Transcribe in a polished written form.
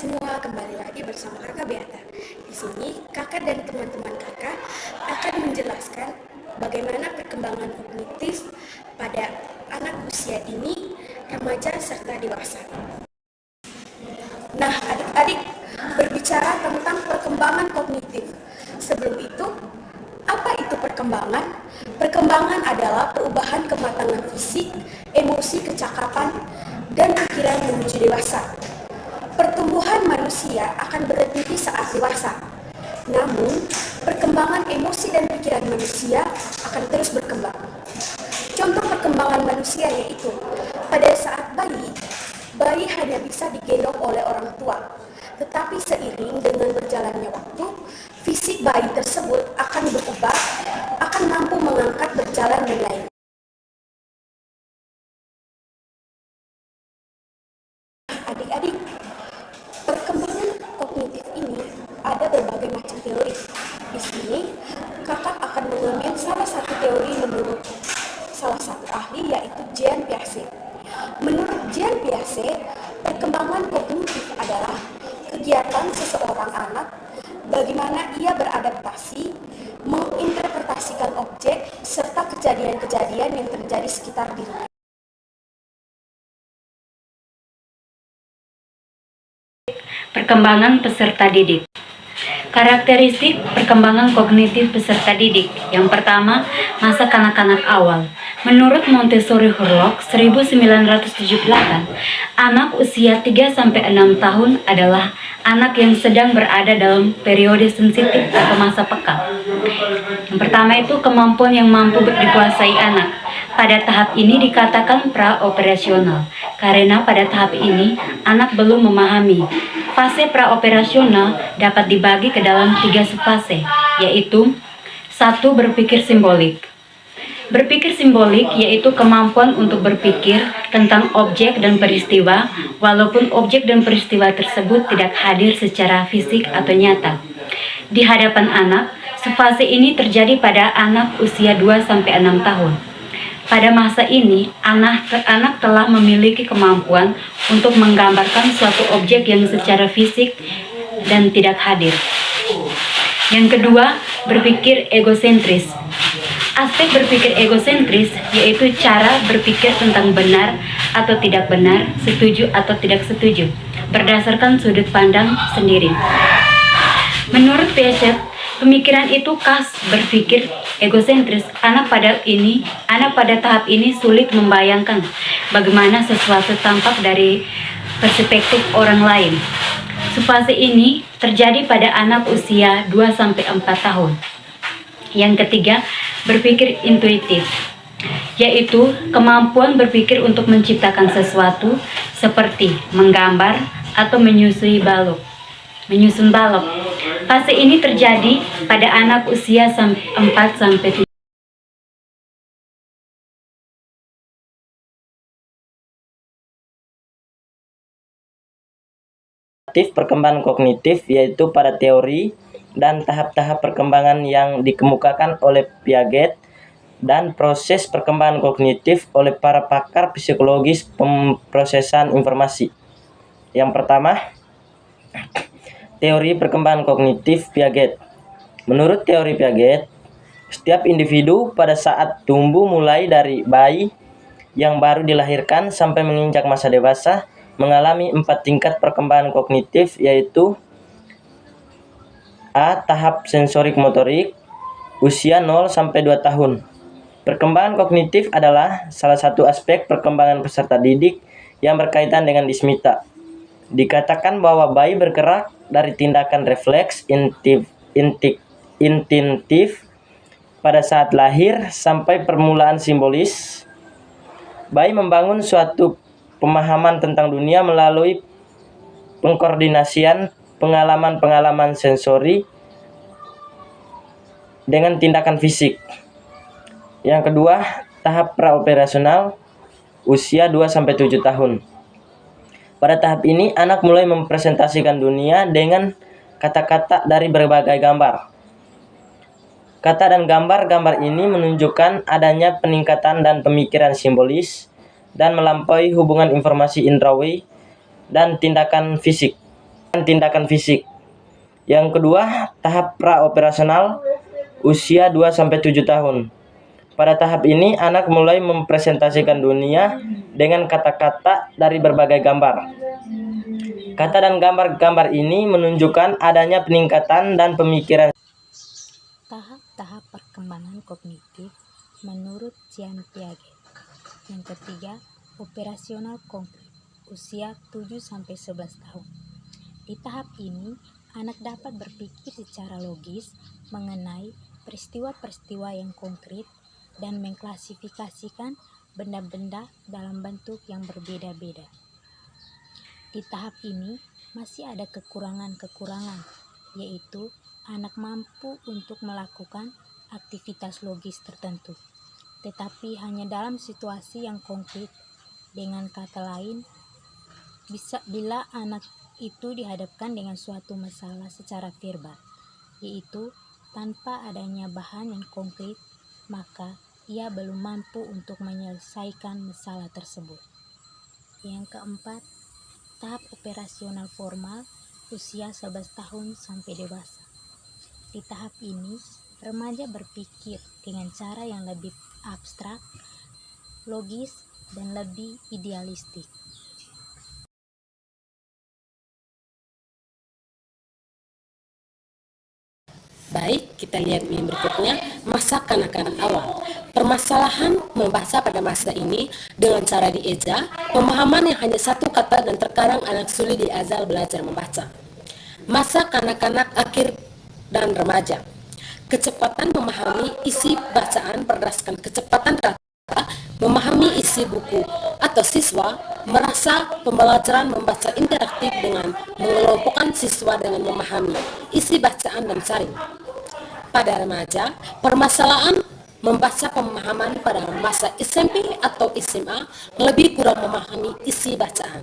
semua, kembali lagi bersama Kakak Beata. Di sini Kakak dan teman-teman Kakak akan menjelaskan bagaimana perkembangan kognitif pada anak usia dini, remaja serta dewasa. Nah, adik-adik, berbicara tentang perkembangan kognitif. Sebelum itu, apa itu perkembangan? Perkembangan adalah perubahan kematangan fisik, emosi, kecakapan, dan pikiran menuju dewasa. Pertumbuhan manusia akan berhenti saat dewasa. Namun, perkembangan emosi dan pikiran manusia akan terus berkembang. Contoh perkembangan manusia yaitu, pada saat bayi hanya bisa digendong oleh orang tua. Tetapi seiring dengan berjalannya waktu, fisik bayi tersebut akan berubah, akan mampu mengangkat, berjalan, dan lain. Adik-adik, perkembangan kognitif ini ada berbagai macam teori. Di sini, kakak akan mengambil salah satu teori menurut salah satu ahli, yaitu Jean Piaget. Menurut Jean Piaget, perkembangan kognitif adalah kegiatan seseorang anak bagaimana ia beradaptasi, menginterpretasikan objek, serta kejadian-kejadian yang terjadi sekitar dirinya. Perkembangan peserta didik. Karakteristik perkembangan kognitif peserta didik. Yang pertama, masa kanak-kanak awal. Menurut Montessori-Hurlock 1978, anak usia 3-6 tahun adalah anak yang sedang berada dalam periode sensitif atau masa peka. Yang pertama itu kemampuan yang mampu dikuasai anak. Pada tahap ini dikatakan praoperasional, karena pada tahap ini anak belum memahami. Fase praoperasional dapat dibagi ke dalam 3 subfase, yaitu 1. Berpikir simbolik. Berpikir simbolik yaitu kemampuan untuk berpikir tentang objek dan peristiwa, walaupun objek dan peristiwa tersebut tidak hadir secara fisik atau nyata. Di hadapan anak, subfase ini terjadi pada anak usia 2-6 tahun. Pada masa ini, anak telah memiliki kemampuan untuk menggambarkan suatu objek yang secara fisik dan tidak hadir. Yang kedua, berpikir egosentris. Aspek berpikir egosentris yaitu cara berpikir tentang benar atau tidak benar, setuju atau tidak setuju, berdasarkan sudut pandang sendiri. Menurut Piaget, pemikiran itu khas berpikir egosentris. Anak pada tahap ini sulit membayangkan bagaimana sesuatu tampak dari perspektif orang lain. Subfase ini terjadi pada anak usia 2-4 tahun. Yang ketiga, berpikir intuitif, yaitu kemampuan berpikir untuk menciptakan sesuatu seperti menggambar atau menyusun balok. Fase ini terjadi pada anak usia 4-7. Perkembangan kognitif yaitu pada teori dan tahap-tahap perkembangan yang dikemukakan oleh Piaget dan proses perkembangan kognitif oleh para pakar psikologis pemrosesan informasi. Yang pertama, teori perkembangan kognitif Piaget. Menurut teori Piaget, setiap individu pada saat tumbuh mulai dari bayi yang baru dilahirkan sampai menginjak masa dewasa mengalami 4 tingkat perkembangan kognitif, yaitu A. Tahap sensorik motorik, usia 0-2 tahun. Perkembangan kognitif adalah salah satu aspek perkembangan peserta didik yang berkaitan dengan Smita. Dikatakan bahwa bayi bergerak dari tindakan refleks instinktif pada saat lahir sampai permulaan simbolis. Bayi membangun suatu pemahaman tentang dunia melalui pengkoordinasian pengalaman-pengalaman sensori dengan tindakan fisik. Yang kedua, tahap praoperasional, usia 2-7 tahun. Pada tahap ini, anak mulai mempresentasikan dunia dengan kata-kata dari berbagai gambar. Kata dan gambar ini menunjukkan adanya peningkatan dan pemikiran simbolis dan melampaui hubungan informasi indrawi dan tindakan fisik. tindakan fisik. Yang kedua, tahap praoperasional usia 2-7 tahun. Pada tahap ini, anak mulai mempresentasikan dunia dengan kata-kata dari berbagai gambar. Kata dan gambar-gambar ini menunjukkan adanya peningkatan dan pemikiran. Tahap-tahap perkembangan kognitif menurut Jean Piaget. Yang ketiga, operasional konkret, usia 7-11 tahun. Di tahap ini, anak dapat berpikir secara logis mengenai peristiwa-peristiwa yang konkret dan mengklasifikasikan benda-benda dalam bentuk yang berbeda-beda. Di tahap ini masih ada kekurangan-kekurangan, yaitu anak mampu untuk melakukan aktivitas logis tertentu, tetapi hanya dalam situasi yang konkret. Dengan kata lain, bila anak itu dihadapkan dengan suatu masalah secara verbal, yaitu tanpa adanya bahan yang konkret, maka ia belum mampu untuk menyelesaikan masalah tersebut. Yang keempat, tahap operasional formal usia 11 tahun sampai dewasa. Di tahap ini, remaja berpikir dengan cara yang lebih abstrak, logis, dan lebih idealistik. Baik, kita lihat ini berikutnya, masa kanak-kanak awal. Permasalahan membaca pada masa ini dengan cara dieja, pemahaman yang hanya satu kata dan terkadang anak sulit di azal belajar membaca. Masa kanak-kanak akhir dan remaja. Kecepatan memahami isi bacaan berdasarkan kecepatan rata memahami isi buku, atau siswa merasa pembelajaran membaca interaktif dengan mengelompokkan siswa dengan memahami isi bacaan dan saring. Pada remaja, permasalahan membaca pemahaman pada masa SMP atau SMA lebih kurang memahami isi bacaan.